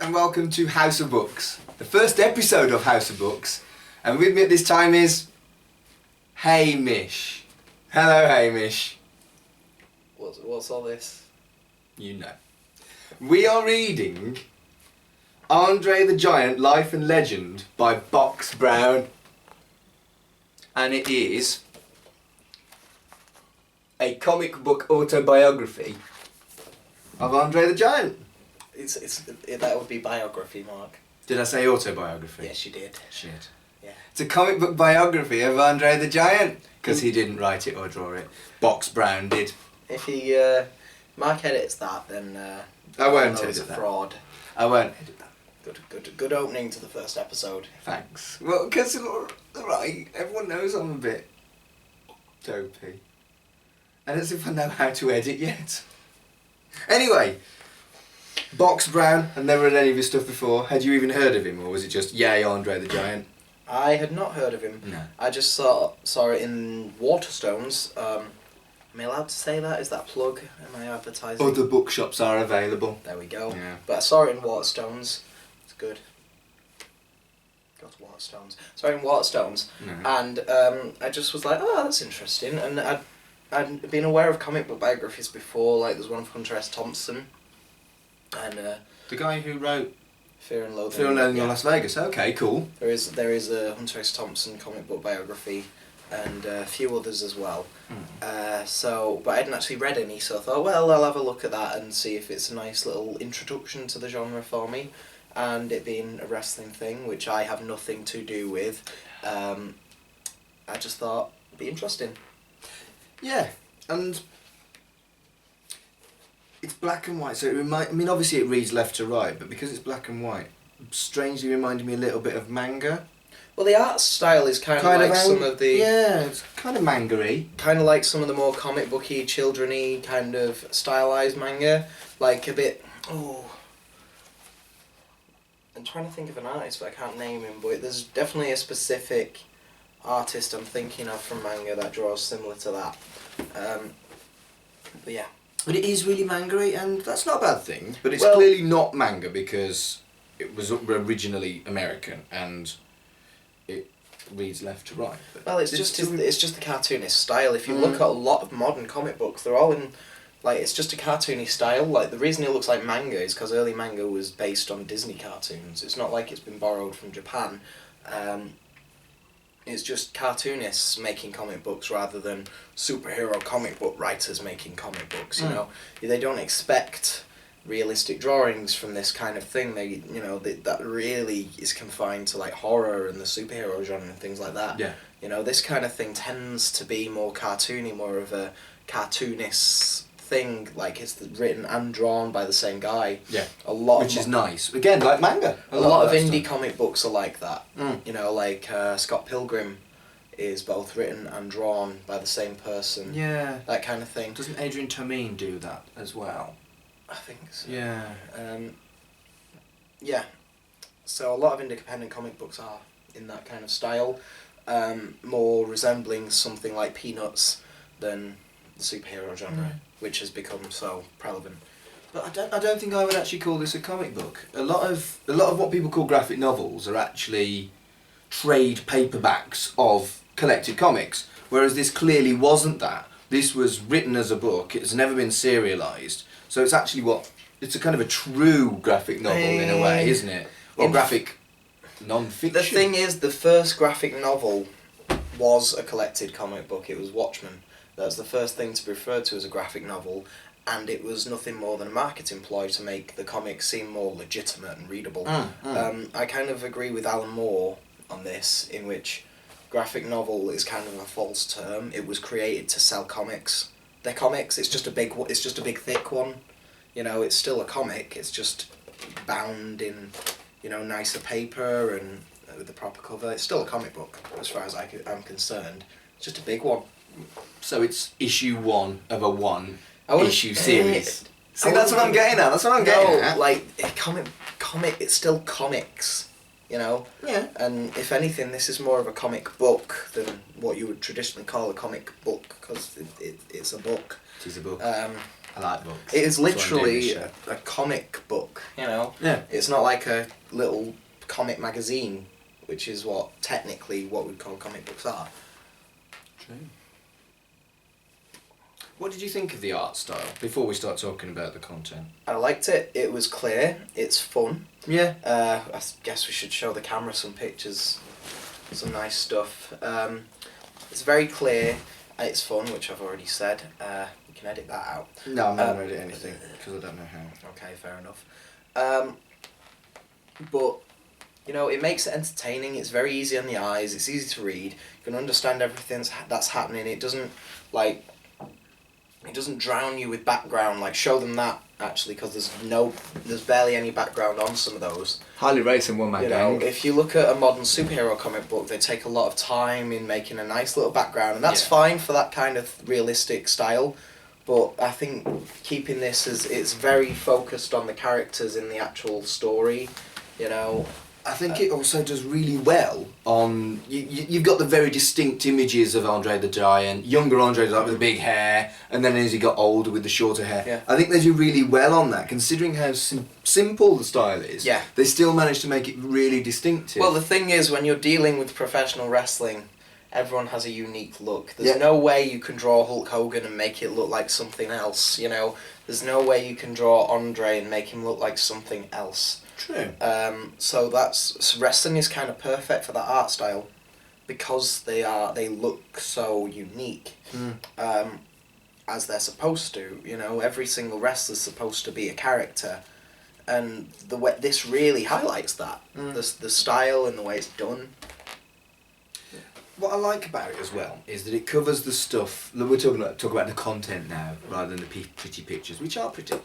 and welcome to House of Books, the first episode of House of Books, and with me at this time is Hamish. Hello, Hamish. What's all this? You know. We are reading Andre the Giant, Life and Legend by Box Brown, and it is a comic book autobiography of Andre the Giant. That would be biography, Mark. Did I say autobiography? Yes, you did. Shit. Yeah. It's a comic book biography of Andre the Giant, because he didn't write it or draw it. Box Brown did. If he Mark edits that, then I won't it's a edit that. fraud. I won't edit that. Good opening to the first episode. Thanks. Well, because right, everyone knows I'm a bit dopey, and as if I know how to edit yet. Anyway. Box Brown, I've never read any of his stuff before. Had you even heard of him, or was it just yay Andre the Giant? I had not heard of him. No. I just saw it in Waterstones. Am I allowed to say that? Is that a plug? Am I advertising? Other bookshops are available. There we go. Yeah. But I saw it in Waterstones. It's good. Go to Waterstones. Saw it in Waterstones, and I just was like, oh, that's interesting. And I'd been aware of comic book biographies before. Like there's one of Hunter S. Thompson. And the guy who wrote Fear and Loathing in Las Vegas. Okay, cool. There is a Hunter S. Thompson comic book biography, and a few others as well. But I hadn't actually read any, so I thought, well, I'll have a look at that and see if it's a nice little introduction to the genre for me. And it being a wrestling thing, which I have nothing to do with, I just thought it'd be interesting. Yeah, and it's black and white, so obviously it reads left to right, but because it's black and white, strangely reminded me a little bit of manga. Well, the art style is kind of like some of the... Yeah, it's kind of manga-y. Kind of like some of the more comic booky, children-y kind of stylized manga. Like a bit... Oh... I'm trying to think of an artist, but I can't name him, but there's definitely a specific artist I'm thinking of from manga that draws similar to that. But yeah. But it is really manga-y, and that's not a bad thing. But it's clearly not manga because it was originally American, and it reads left to right. But well, it's just the cartoonist style. If you look at a lot of modern comic books, they're all in, like, it's just a cartoony style. Like, the reason it looks like manga is because early manga was based on Disney cartoons. It's not like it's been borrowed from Japan. It's just cartoonists making comic books rather than superhero comic book writers making comic books. You know, they don't expect realistic drawings from this kind of thing. That really is confined to like horror and the superhero genre and things like that. Yeah. You know, this kind of thing tends to be more cartoony, more of a cartoonist thing. Like it's written and drawn by the same guy. Yeah. Which is nice. Again, like manga. A lot of indie comic books are like that. You know, like Scott Pilgrim is both written and drawn by the same person. Yeah. That kind of thing. Doesn't Adrian Tomine do that as well? I think so. Yeah. Yeah. So a lot of independent comic books are in that kind of style, more resembling something like Peanuts than the superhero genre, which has become so prevalent. But I don't think I would actually call this a comic book. A lot of what people call graphic novels are actually trade paperbacks of collected comics, whereas this clearly wasn't that. This was written as a book. It's never been serialized, so it's actually it's a kind of a true graphic novel in a way, isn't it? Or graphic non-fiction. The thing is, the first graphic novel was a collected comic book. It was Watchmen. That's the first thing to be referred to as a graphic novel, and it was nothing more than a marketing ploy to make the comic seem more legitimate and readable. I kind of agree with Alan Moore on this, in which graphic novel is kind of a false term. It was created to sell comics. They're comics. It's just a big thick one. You know, it's still a comic. It's just bound in, nicer paper and with the proper cover. It's still a comic book, as far as I'm concerned. It's just a big one. So it's issue 1 of a issue series. See, that's what I'm getting at. Like comic. It's still comics, Yeah. And if anything, this is more of a comic book than what you would traditionally call a comic book, because it's a book. It is a book. I like books. It is That's why I'm doing literally this show. a comic book, you know? Yeah. It's not like a little comic magazine, which is what, technically, what we call comic books are. True. What did you think of the art style, before we start talking about the content? I liked it. It was clear. It's fun. Yeah. I guess we should show the camera some pictures, some nice stuff. It's very clear. It's fun, which I've already said. We can edit that out. No, I'm not going to edit anything, because I don't know how. Okay, fair enough. But, you know, it makes it entertaining. It's very easy on the eyes. It's easy to read. You can understand everything that's happening. It doesn't, like... It doesn't drown you with background, like show them that actually, because there's barely any background on some of those. Highly rated one man You know, if you look at a modern superhero comic book, they take a lot of time in making a nice little background, and that's fine for that kind of realistic style. But I think keeping this as it's very focused on the characters in the actual story, you know. I think it also does really well on... You've got the very distinct images of Andre the Giant, younger Andre the Giant with the big hair, and then as he got older with the shorter hair. Yeah. I think they do really well on that, considering how simple the style is. Yeah. They still manage to make it really distinctive. Well, the thing is, when you're dealing with professional wrestling, everyone has a unique look. There's no way you can draw Hulk Hogan and make it look like something else, you know. There's no way you can draw Andre and make him look like something else. True. So wrestling is kind of perfect for that art style, because they look so unique, as they're supposed to. You know, every single wrestler's supposed to be a character, and the way this really highlights that the style and the way it's done. What I like about it as well is that it covers the stuff. Look, we're talk about the content now rather than the pretty pictures, which are pretty.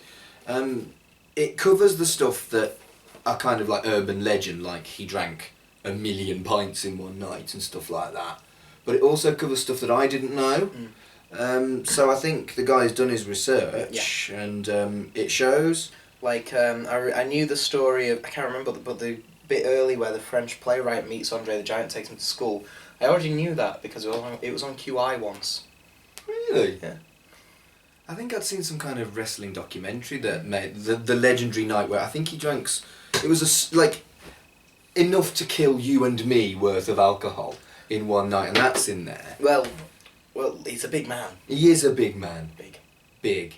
It covers the stuff that are kind of like urban legend, like he drank 1 million pints in one night and stuff like that. But it also covers stuff that I didn't know. So I think the guy's done his research, and it shows. Like I knew the story of, I can't remember, but the bit early where the French playwright meets Andre the Giant, takes him to school. I already knew that because it was on QI once. Really? Yeah. I think I'd seen some kind of wrestling documentary that made the legendary night where I think he drank. It was like enough to kill you and me worth of alcohol in one night, and that's in there. Well, he's a big man. He is a big man. Big.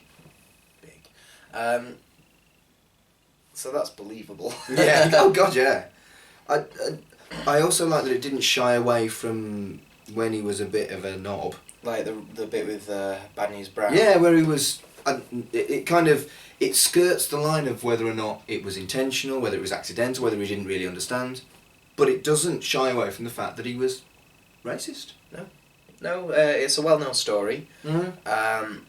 So that's believable. Yeah. Oh God, yeah. I also like that it didn't shy away from when he was a bit of a knob. Like the bit with Bad News Brown. Yeah, where he was. It skirts the line of whether or not it was intentional, whether it was accidental, whether he didn't really understand, but it doesn't shy away from the fact that he was racist. No, it's a well-known story. Mm-hmm.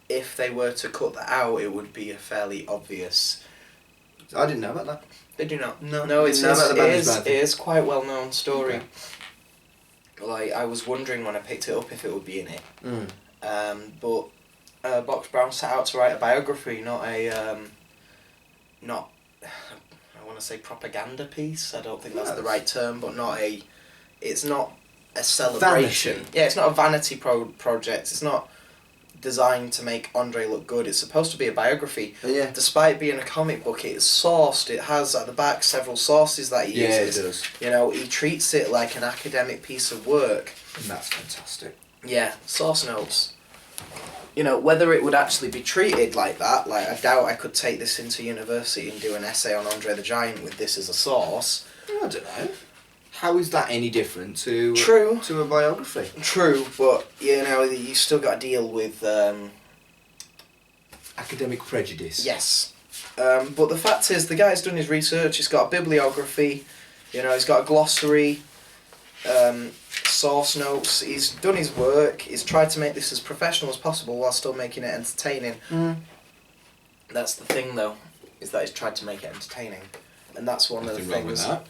If they were to cut that out, it would be a fairly obvious. I didn't know about that. They do not. No, it is quite well-known story. Okay. Like, I was wondering when I picked it up if it would be in it. Mm. But Box Brown set out to write a biography, not I want to say propaganda piece. I don't think that's the right term, but it's not a celebration. Vanity. Yeah, it's not a vanity project. It's not designed to make Andre look good. It's supposed to be a biography. Yeah. Despite being a comic book, it is sourced. It has at the back several sources that he uses. Yeah, it does. You know, he treats it like an academic piece of work. And that's fantastic. Yeah, source notes. You know, whether it would actually be treated like that, like I doubt I could take this into university and do an essay on Andre the Giant with this as a source. I don't know. How is that any different to a biography? True, but you know, you still got to deal with academic prejudice. Yes. But the fact is, the guy's done his research. He's got a bibliography. You know, he's got a glossary. Source notes. He's done his work. He's tried to make this as professional as possible while still making it entertaining. That's the thing, though, is that he's tried to make it entertaining, and that's one of the things. Nothing wrong with that.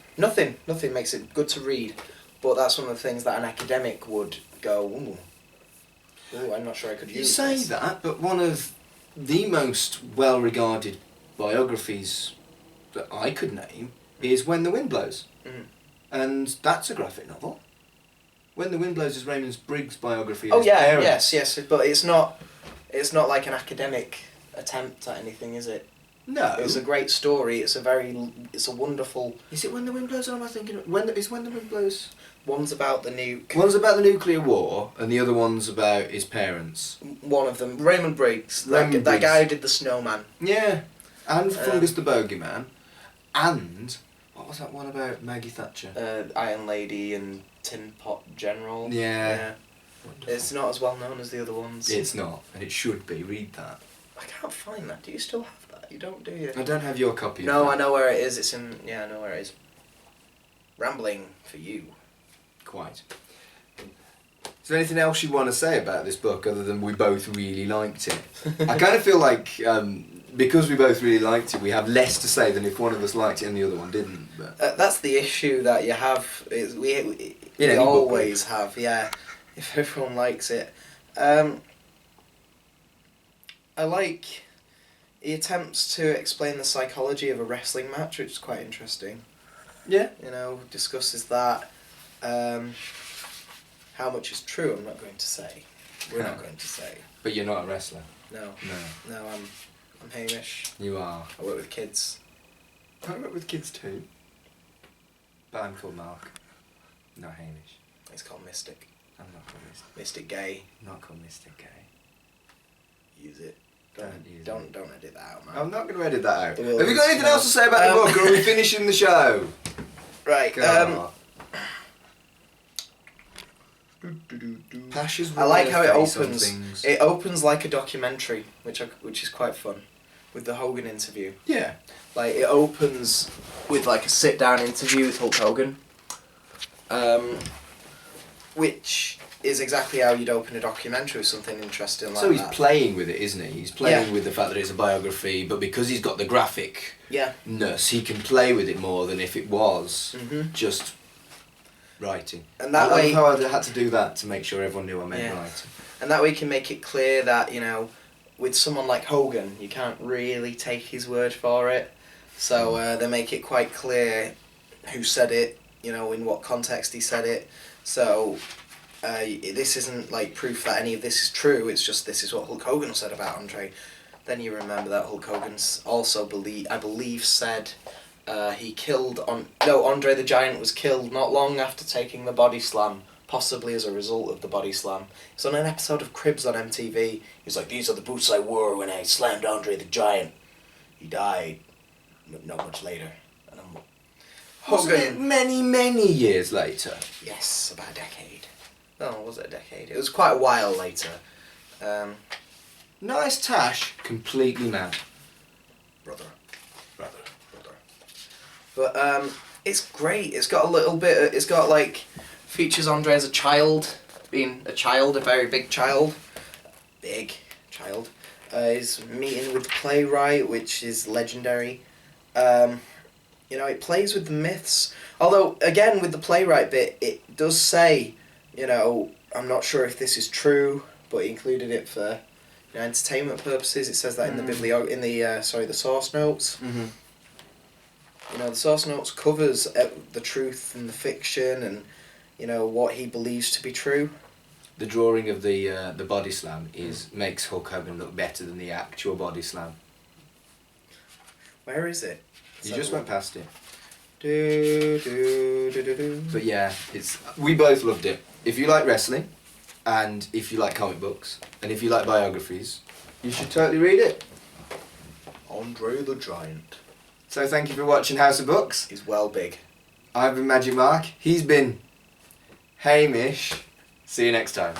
Nothing makes it good to read, but that's one of the things that an academic would go, ooh, I'm not sure I could use. You say this. that, but one of the most well-regarded biographies that I could name is When the Wind Blows, and that's a graphic novel. When the Wind Blows is Raymond Briggs' biography of his parents. Yes, but it's not. It's not like an academic attempt at anything, is it? No. It's a great story. It's a wonderful. Is it When the Wind Blows? Or am I thinking When the Wind Blows? One's about the nuke. One's about the nuclear war, and the other one's about his parents. One of them, Raymond Briggs. Raymond That Briggs. guy who did the Snowman. Yeah, and Fungus the Bogeyman, and what was that one about Maggie Thatcher? Iron Lady and Tin Pot General. Yeah. It's not as well known as the other ones. It's not, and it should be. Read that. I can't find that. Do you still have that? You don't, do you? I don't have your copy. No, of that. I know where it is. It's in. Yeah, I know where it is. Rambling for you. Quite. Is there anything else you want to say about this book other than we both really liked it? I kind of feel like because we both really liked it, we have less to say than if one of us liked it and the other one didn't. But That's the issue that you have. Is we any book always have. Yeah, if everyone likes it. I like. He attempts to explain the psychology of a wrestling match, which is quite interesting. yeah, You know, discusses that. How much is true, I'm not going to say. We're not going to say. but you're not a wrestler. No. No, No, I'm Hamish. you are. I work with kids. I work with kids too. But I'm called Mark. Not Hamish. It's called Mystic. I'm not called Mystic. Mystic Gay. Not called Mystic Gay. Use it. Don't use Don't it. don't edit that out, man. I'm not going to edit that out. Well, Have you got anything else to say about the book, or are we finishing the show? Right. Go Pasha's I like how it face on opens. things. It opens like a documentary, which is quite fun, with the Hogan interview. Yeah. Like it opens with like a sit down interview with Hulk Hogan, which is exactly how you'd open a documentary with something interesting like So he's that. playing with it, isn't he? He's playing Yeah. with the fact that it's a biography, but because he's got the graphicness, Yeah. he can play with it more than if it was Mhm. just writing. And that I way- love how I had to do that to make sure everyone knew I meant Yeah. writing. And that way you can make it clear that, you know, with someone like Hogan, you can't really take his word for it. So they make it quite clear who said it, you know, in what context he said it. So this isn't like proof that any of this is true, it's just this is what Hulk Hogan said about Andre. Then you remember that Hulk Hogan's also I believe said he killed Andre the Giant was killed not long after taking the body slam, possibly as a result of the body slam. It's on an episode of Cribs on MTV. He's like, these are the boots I wore when I slammed Andre the Giant. He died not much later. And I'm Wasn't it Hogan. many, many years later? Yes, about a decade. No, was it a decade? It was quite a while later. Nice Tash, completely mad. Brother. But it's great. It's got a little bit. It's got like features Andre as a child, being a child, a very big child, His meeting with the playwright, which is legendary. You know, it plays with the myths. Although again, with the playwright bit, it does say, you know, I'm not sure if this is true, but he included it for, you know, entertainment purposes. It says that in the the source notes. Mm-hmm. You know, the source notes covers the truth and the fiction, and you know what he believes to be true. The drawing of the body slam makes Hulk Hogan look better than the actual body slam. Where is it? You just went past it. Do. But yeah, we both loved it. If you like wrestling, and if you like comic books, and if you like biographies, you should totally read it. Andre the Giant So thank you for watching House of Books. is well big. I've been Magic Mark. He's been Hamish. See you next time.